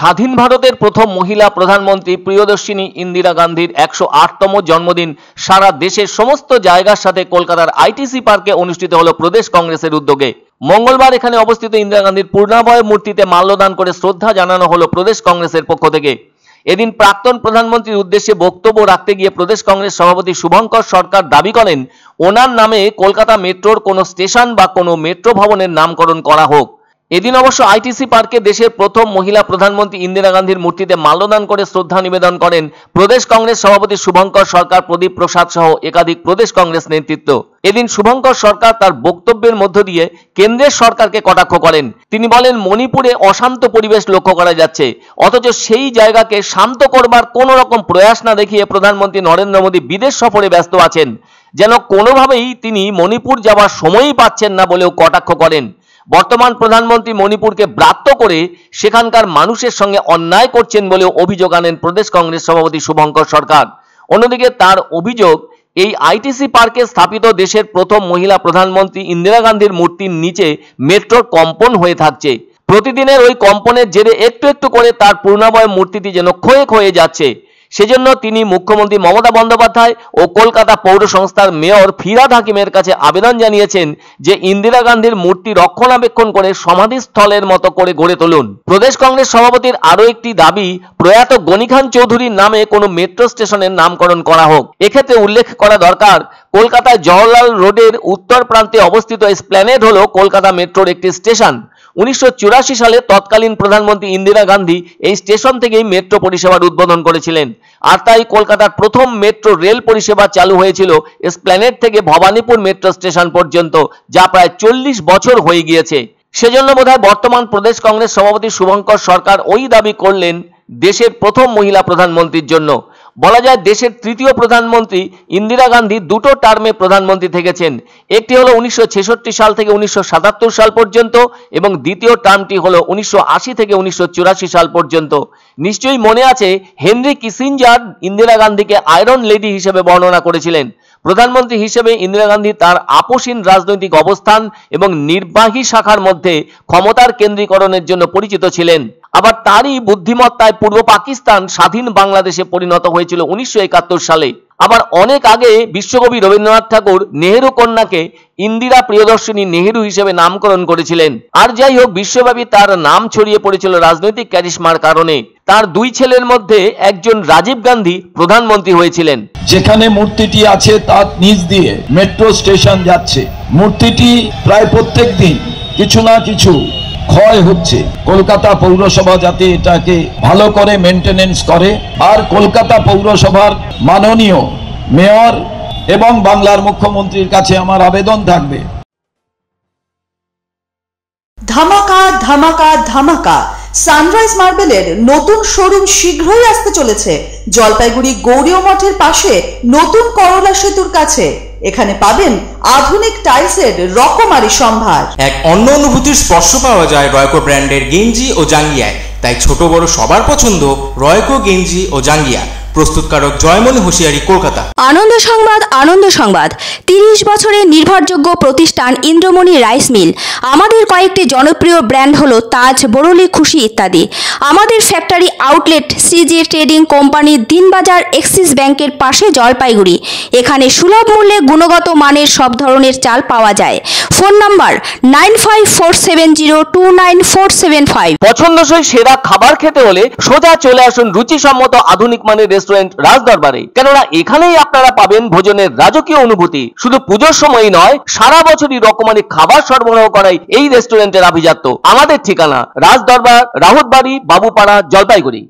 স্বাধীন ভারতের প্রথম মহিলা প্রধানমন্ত্রী প্রিয়দর্শিনী ইন্দিরা গান্ধীর 108তম জন্মদিন সারা দেশের সমস্ত জায়গার সাথে কলকাতার আইটিসি পার্কে অনুষ্ঠিত হলো প্রদেশ কংগ্রেসের উদ্যোগে। মঙ্গলবার এখানে অবস্থিত ইন্দিরা গান্ধীর পূর্ণাবয় মূর্তিতে মাল্যদান করে শ্রদ্ধা জানানো হলো প্রদেশ কংগ্রেসের পক্ষ থেকে। এদিন প্রাক্তন প্রধানমন্ত্রীর উদ্দেশ্যে বক্তব্য রাখতে গিয়ে প্রদেশ কংগ্রেস সভাপতি শুভঙ্কর সরকার দাবি করেন, ওনার নামে কলকাতা মেট্রোর কোনো স্টেশন বা কোনো মেট্রো ভবনের নামকরণ করা হোক। এদিন অবশ্য আইটিসি পার্কে দেশের প্রথম মহিলা প্রধানমন্ত্রী ইন্দিরা গান্ধীর মূর্তিতে মাল্যদান করে শ্রদ্ধা নিবেদন করেন প্রদেশ কংগ্রেস সভাপতি শুভঙ্কর সরকার, প্রদীপ প্রসাদ সহ একাধিক প্রদেশ কংগ্রেস নেতৃত্ব। এদিন শুভঙ্কর সরকার তার বক্তব্যের মধ্য দিয়ে কেন্দ্রের সরকারকে কটাক্ষ করেন। তিনি বলেন, মণিপুরে অশান্ত পরিবেশ লক্ষ্য করা যাচ্ছে, অথচ সেই জায়গাকে শান্ত করবার কোনো রকম প্রয়াস না দেখিয়ে প্রধানমন্ত্রী নরেন্দ্র মোদী বিদেশ সফরে ব্যস্ত আছেন, যেন কোনোভাবেই তিনি মণিপুর যাওয়ার সময়ই পাচ্ছেন না বলেও কটাক্ষ করেন। বর্তমান প্রধানমন্ত্রী মণিপুরকে ব্রাত্য করে সেখানকার মানুষের সঙ্গে অন্যায় করছেন বলেও অভিযোগ আনেন প্রদেশ কংগ্রেস সভাপতি শুভঙ্কর সরকার। অন্যদিকে তার অভিযোগ, এই আইটিসি পার্কে স্থাপিত দেশের প্রথম মহিলা প্রধানমন্ত্রী ইন্দিরা গান্ধীর মূর্তির নিচে মেট্রোর কম্পন হয়ে থাকছে। প্রতিদিনের ওই কম্পনের জেরে একটু একটু করে তার পূর্ণাবয় মূর্তিটি যেন ক্ষয়ে ক্ষয়ে যাচ্ছে। সেজন্য তিনি মুখ্যমন্ত্রী মমতা বন্দ্যোপাধ্যায় ও কলকাতা পৌর সংস্থার মেয়র ফিরহাদ হাকিমের কাছে আবেদন জানিয়েছেন যে ইন্দিরা গান্ধীর মূর্তি রক্ষণাবেক্ষণ করে সমাধিস্থলের মতো করে গড়ে তুলুন। প্রদেশ কংগ্রেস সভাপতির আরও একটি দাবি, প্রয়াত গনি খান চৌধুরীর নামে কোনো মেট্রো স্টেশনের নামকরণ করা হোক। এক্ষেত্রে উল্লেখ করা দরকার, কলকাতায় জওহরলাল রোডের উত্তর প্রান্তে অবস্থিত এসপ্ল্যানেড হলো কলকাতা মেট্রোর একটি স্টেশন। 1984 সালে তৎকালীন প্রধানমন্ত্রী ইন্দিরা গান্ধী এই স্টেশন থেকেই মেট্রো পরিষেবার উদ্বোধন করেছিলেন, আর তাই কলকাতার প্রথম মেট্রো রেল পরিষেবা চালু হয়েছিল এসপ্ল্যানেড থেকে ভবানীপুর মেট্রো স্টেশন পর্যন্ত, যা প্রায় 40 বছর হয়ে গিয়েছে। সেজন্য বোধহয় বর্তমান প্রদেশ কংগ্রেস সভাপতি শুভঙ্কর সরকার ওই দাবি করলেন দেশের প্রথম মহিলা প্রধানমন্ত্রীর জন্য। বলা যায়, দেশের তৃতীয় প্রধানমন্ত্রী ইন্দিরা গান্ধী দুটো টার্মে প্রধানমন্ত্রী থেকেছেন। একটি হলো 1966 সাল থেকে 1977 সাল পর্যন্ত এবং দ্বিতীয় টার্মটি হলো 1980 থেকে 1984 সাল পর্যন্ত। নিশ্চয়ই মনে আছে, হেনরি কিসিঞ্জার ইন্দিরা গান্ধীকে আয়রন লেডি হিসেবে বর্ণনা করেছিলেন। প্রধানমন্ত্রী হিসেবে ইন্দিরা গান্ধী তার আপোষহীন রাজনৈতিক অবস্থান এবং নির্বাহী শাখার মধ্যে ক্ষমতার কেন্দ্রীকরণের জন্য পরিচিত ছিলেন। আবার তারই বুদ্ধিমত্তায় পূর্ব পাকিস্তান স্বাধীন বাংলাদেশে পরিণত হয়েছিল 1971 সালে। আবার অনেক আগে বিশ্বকবি রবীন্দ্রনাথ ঠাকুর নেহেরু কন্যাকে ইন্দিরা প্রিয়দর্শিনী নেহেরু হিসেবে নামকরণ করেছিলেন। আর যাই হোক, বিশ্বব্যাপী তার নাম ছড়িয়ে পড়েছিল রাজনৈতিক ক্যারিশমার কারণে। তার দুই ছেলের মধ্যে একজন রাজীব গান্ধী প্রধানমন্ত্রী হয়েছিলেন। যেখানে মূর্তিটি আছে তার নিচ দিয়ে মেট্রো স্টেশন যাচ্ছে। মূর্তিটি প্রায় প্রত্যেক দিন কিছু না কিছু ক্ষয় হচ্ছে। কলকাতা পৌরসভা যাতে এটাকে ভালো করে মেনটেনেন্স করে, আর কলকাতা পৌরসভার মাননীয় মেয়র এবং বাংলার মুখ্যমন্ত্রীর কাছে আমার আবেদন থাকবে। ধামাকা ধামাকা ধামাকা, সানরাইজ মার্বেলের নতুন শোরুম শীঘ্রই আসতে চলেছে জলপাইগুড়ি গৌরীয় মঠের পাশে নতুন করলা সেতুর কাছে। এখানে পাবেন আধুনিক টাইলসের রকমারি সম্ভার। এক অন্য অনুভূতির স্পর্শ পাওয়া যায় রয়কো ব্র্যান্ডের গেঞ্জি ও জাঙ্গিয়ায়। তাই ছোট বড় সবার পছন্দ রয়কো গেঞ্জি ও জাঙ্গিয়া। প্রস্তুতকারক জয়মনি হোশিয়ারি, কলকাতা। আনন্দ সংবাদ, আনন্দ সংবাদ। 30 বছরের নির্ভরযোগ্য প্রতিষ্ঠান ইন্দ্রমণি রাইস মিল। আমাদের কয়েকটি জনপ্রিয় ব্র্যান্ড হলো তাজ, বরলি, খুশি ইত্যাদি। আমাদের factory outlet CG trading company, Dinbazar, axis ব্যাংকের পাশে, জলপাইগুড়ি। এখানে সুলভ মূল্যে গুণগত মানের সব ধরনের চাল পাওয়া যায়। Phone number 9547029475। পছন্দসই সেরা খাবার খেতে হলে সোজা চলে আসুন রুচিসম্মত আধুনিক মানের রেস্টুরেন্ট রাজদরবারে। কেননা এখানেই আপনারা পাবেন ভোজনের রাজকীয় অনুভূতি। শুধু পুজোর সময়ই নয়, সারা বছরই রকমারি খাবার সরবরাহ করাই এই রেস্টুরেন্টের আভিজাত্য। আমাদের ঠিকানা রাজদরবার, রাহুতবাড়ি, বাবুপাড়া, জলপাইগুড়ি।